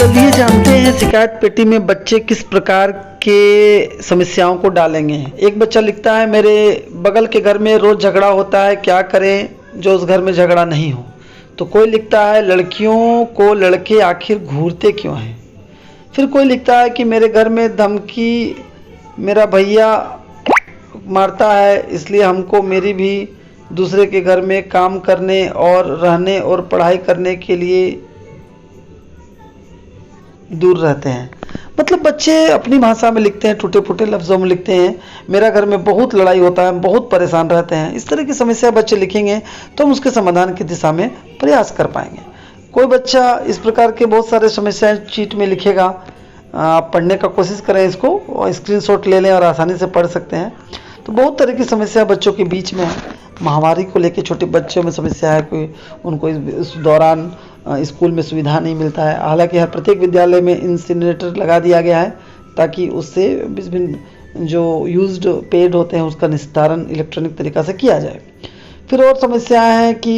चलिए जानते हैं शिकायत पेटी में बच्चे किस प्रकार के समस्याओं को डालेंगे। एक बच्चा लिखता है, मेरे बगल के घर में रोज झगड़ा होता है, क्या करें जो उस घर में झगड़ा नहीं हो। तो कोई लिखता है, लड़कियों को लड़के आखिर घूरते क्यों हैं। फिर कोई लिखता है कि मेरे घर में धमकी मेरा भैया मारता है, इसलिए हमको मेरी भी दूसरे के घर में काम करने और रहने और पढ़ाई करने के लिए दूर रहते हैं। मतलब बच्चे अपनी भाषा में लिखते हैं, टूटे फूटे लफ्ज़ों में लिखते हैं, मेरा घर में बहुत लड़ाई होता है, बहुत परेशान रहते हैं। इस तरह की समस्या बच्चे लिखेंगे तो हम उसके समाधान की दिशा में प्रयास कर पाएंगे। कोई बच्चा इस प्रकार के बहुत सारे समस्याएं चीट में लिखेगा। आप पढ़ने का कोशिश करें इसको, और स्क्रीनशॉट ले लें और आसानी से पढ़ सकते हैं। तो बहुत तरह की समस्या बच्चों के बीच में है। महामारी को लेकर छोटे बच्चों में समस्या है, कोई उनको इस दौरान स्कूल में सुविधा नहीं मिलता है। हालांकि हर प्रत्येक विद्यालय में इंसिनरेटर लगा दिया गया है ताकि उससे विभिन्न जो यूज्ड पेड होते हैं उसका निस्तारण इलेक्ट्रॉनिक तरीक़ा से किया जाए। फिर और समस्याएं हैं कि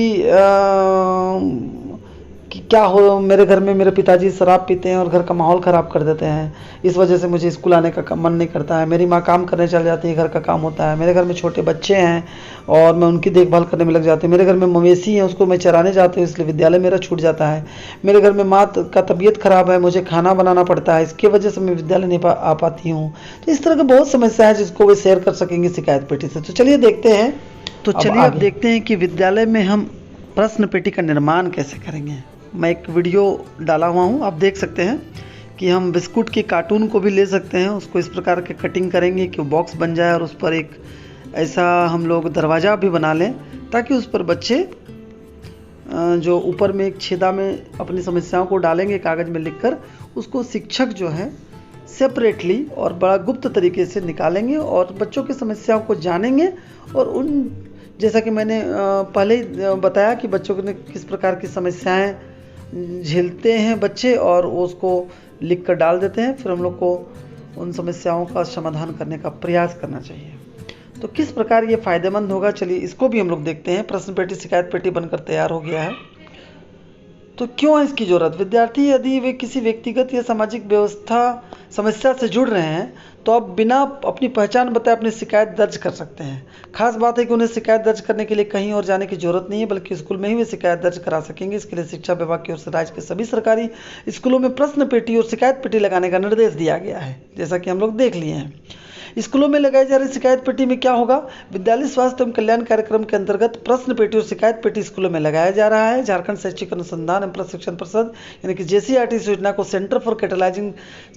क्या हो, मेरे घर में मेरे पिताजी शराब पीते हैं और घर का माहौल ख़राब कर देते हैं, इस वजह से मुझे स्कूल आने का मन नहीं करता है। मेरी माँ काम करने चल जाती है, घर का काम होता है। मेरे घर में छोटे बच्चे हैं और मैं उनकी देखभाल करने में लग जाती हूँ। मेरे घर में मवेशी हैं, उसको मैं चराने जाती हूँ, इसलिए विद्यालय मेरा छूट जाता है। मेरे घर में माँ का तबीयत ख़राब है, मुझे खाना बनाना पड़ता है, इसकी वजह से मैं विद्यालय नहीं आ पाती हूँ। तो इस तरह की बहुत समस्या है जिसको वे शेयर कर सकेंगे शिकायत पेटी से। तो चलिए देखते हैं। अब देखते हैं कि विद्यालय में हम प्रश्न पेटी का निर्माण कैसे करेंगे। मैं एक वीडियो डाला हुआ हूँ, आप देख सकते हैं कि हम बिस्कुट के कार्टून को भी ले सकते हैं, उसको इस प्रकार के कटिंग करेंगे कि बॉक्स बन जाए और उस पर एक ऐसा हम लोग दरवाज़ा भी बना लें ताकि उस पर बच्चे जो ऊपर में एक छेदा में अपनी समस्याओं को डालेंगे कागज़ में लिखकर, उसको शिक्षक जो है सेपरेटली और बड़ा गुप्त तरीके से निकालेंगे और बच्चों की समस्याओं को जानेंगे। और उन जैसा कि मैंने पहले ही बताया कि बच्चों ने किस प्रकार की समस्याएं झेलते हैं बच्चे और उसको लिख कर डाल देते हैं, फिर हम लोग को उन समस्याओं का समाधान करने का प्रयास करना चाहिए। तो किस प्रकार ये फ़ायदेमंद होगा, चलिए इसको भी हम लोग देखते हैं। प्रश्न पेटी शिकायत पेटी बनकर तैयार हो गया है। तो क्यों है इसकी ज़रूरत। विद्यार्थी यदि वे किसी व्यक्तिगत या सामाजिक व्यवस्था समस्या से जुड़ रहे हैं तो अब बिना अपनी पहचान बताए अपनी शिकायत दर्ज कर सकते हैं। खास बात है कि उन्हें शिकायत दर्ज करने के लिए कहीं और जाने की जरूरत नहीं है, बल्कि स्कूल में ही वे शिकायत दर्ज करा सकेंगे। इसके लिए शिक्षा विभाग की ओर से राज्य के सभी सरकारी स्कूलों में प्रश्न पेटी और शिकायत पेटी लगाने का निर्देश दिया गया है, जैसा कि हम लोग देख लिए हैं। स्कूलों में लगाई जा रही शिकायत पेटी में क्या होगा। विद्यालय स्वास्थ्य एवं कल्याण कार्यक्रम के अंतर्गत प्रश्न पेटी और शिकायत पेटी स्कूलों में लगाया जा रहा है। झारखंड शैक्षिक अनुसंधान एवं प्रशिक्षण परिषद यानी कि JCRT इस योजना को centre for catalysing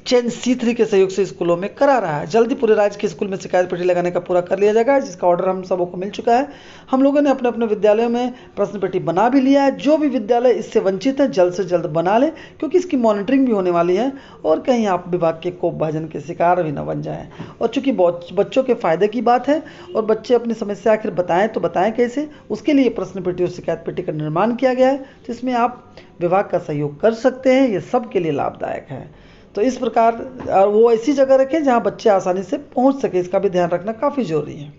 change C3 के सहयोग से स्कूलों में करा रहा है। जल्दी पूरे राज्य के स्कूल में शिकायत पेटी लगाने का पूरा कर लिया जाएगा, जिसका ऑर्डर हम सबों को मिल चुका है। हम लोगों ने अपने अपने विद्यालयों में प्रश्न पेटी बना भी लिया है। जो भी विद्यालय इससे वंचित है जल्द से जल्द बना ले, क्योंकि इसकी मॉनिटरिंग भी होने वाली है और कहीं आप विभाग के कोप भाजन के शिकार भी न बन जाएं। और चूंकि बच्चों के फायदे की बात है और बच्चे अपनी समस्या आखिर बताएं तो बताएं कैसे, उसके लिए प्रश्न पेटी और शिकायत पेटी का निर्माण किया गया है, जिसमें आप विभाग का सहयोग कर सकते हैं। ये सबके लिए लाभदायक है। तो इस प्रकार वो ऐसी जगह रखें जहां बच्चे आसानी से पहुंच सके, इसका भी ध्यान रखना काफ़ी जरूरी है।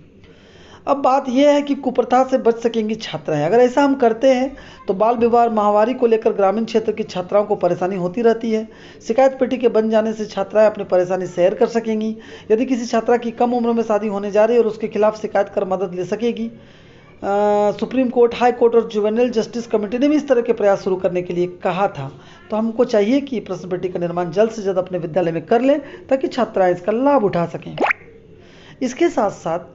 अब बात यह है कि कुप्रथा से बच सकेंगी छात्राएं। अगर ऐसा हम करते हैं तो बाल विवाह महामारी को लेकर ग्रामीण क्षेत्र की छात्राओं को परेशानी होती रहती है। शिकायत पेटी के बन जाने से छात्राएं अपनी परेशानी शेयर कर सकेंगी। यदि किसी छात्रा की कम उम्र में शादी होने जा रही है और उसके खिलाफ शिकायत कर मदद ले सकेगी। सुप्रीम कोर्ट, हाई कोर्ट और जुवेनाइल जस्टिस कमेटी ने भी इस तरह के प्रयास शुरू करने के लिए कहा था। तो हमको चाहिए कि प्रश्न पेटी का निर्माण जल्द से जल्द अपने विद्यालय में कर लें ताकि छात्राएं इसका लाभ उठा सकें। इसके साथ साथ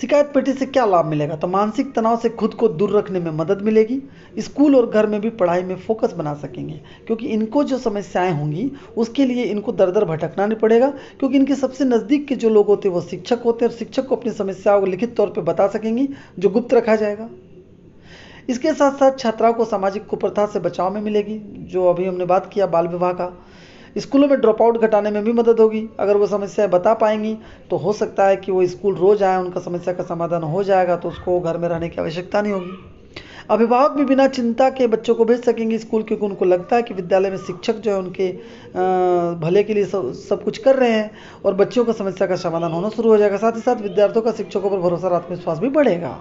शिकायत पेटी से क्या लाभ मिलेगा, तो मानसिक तनाव से खुद को दूर रखने में मदद मिलेगी। स्कूल और घर में भी पढ़ाई में फोकस बना सकेंगे, क्योंकि इनको जो समस्याएं होंगी उसके लिए इनको दर दर भटकना नहीं पड़ेगा, क्योंकि इनके सबसे नज़दीक के जो लोग होते हैं वो शिक्षक होते हैं और शिक्षक को अपनी समस्याओं को लिखित तौर पर बता सकेंगी, जो गुप्त रखा जाएगा। इसके साथ साथ छात्राओं को सामाजिक कुप्रथा से बचाव में मिलेगी, जो अभी हमने बात किया बाल विवाह का। स्कूलों में ड्रॉप आउट घटाने में भी मदद होगी। अगर वो समस्याएं बता पाएंगी तो हो सकता है कि वो स्कूल रोज आए, उनका समस्या का समाधान हो जाएगा, तो उसको घर में रहने की आवश्यकता नहीं होगी। अभिभावक भी बिना चिंता के बच्चों को भेज सकेंगे स्कूल, क्योंकि उनको लगता है कि विद्यालय में शिक्षक जो है उनके भले के लिए सब कुछ कर रहे हैं और बच्चों का समस्या का समाधान होना शुरू हो जाएगा। साथ ही साथ विद्यार्थियों का शिक्षकों पर भरोसा और आत्मविश्वास भी बढ़ेगा।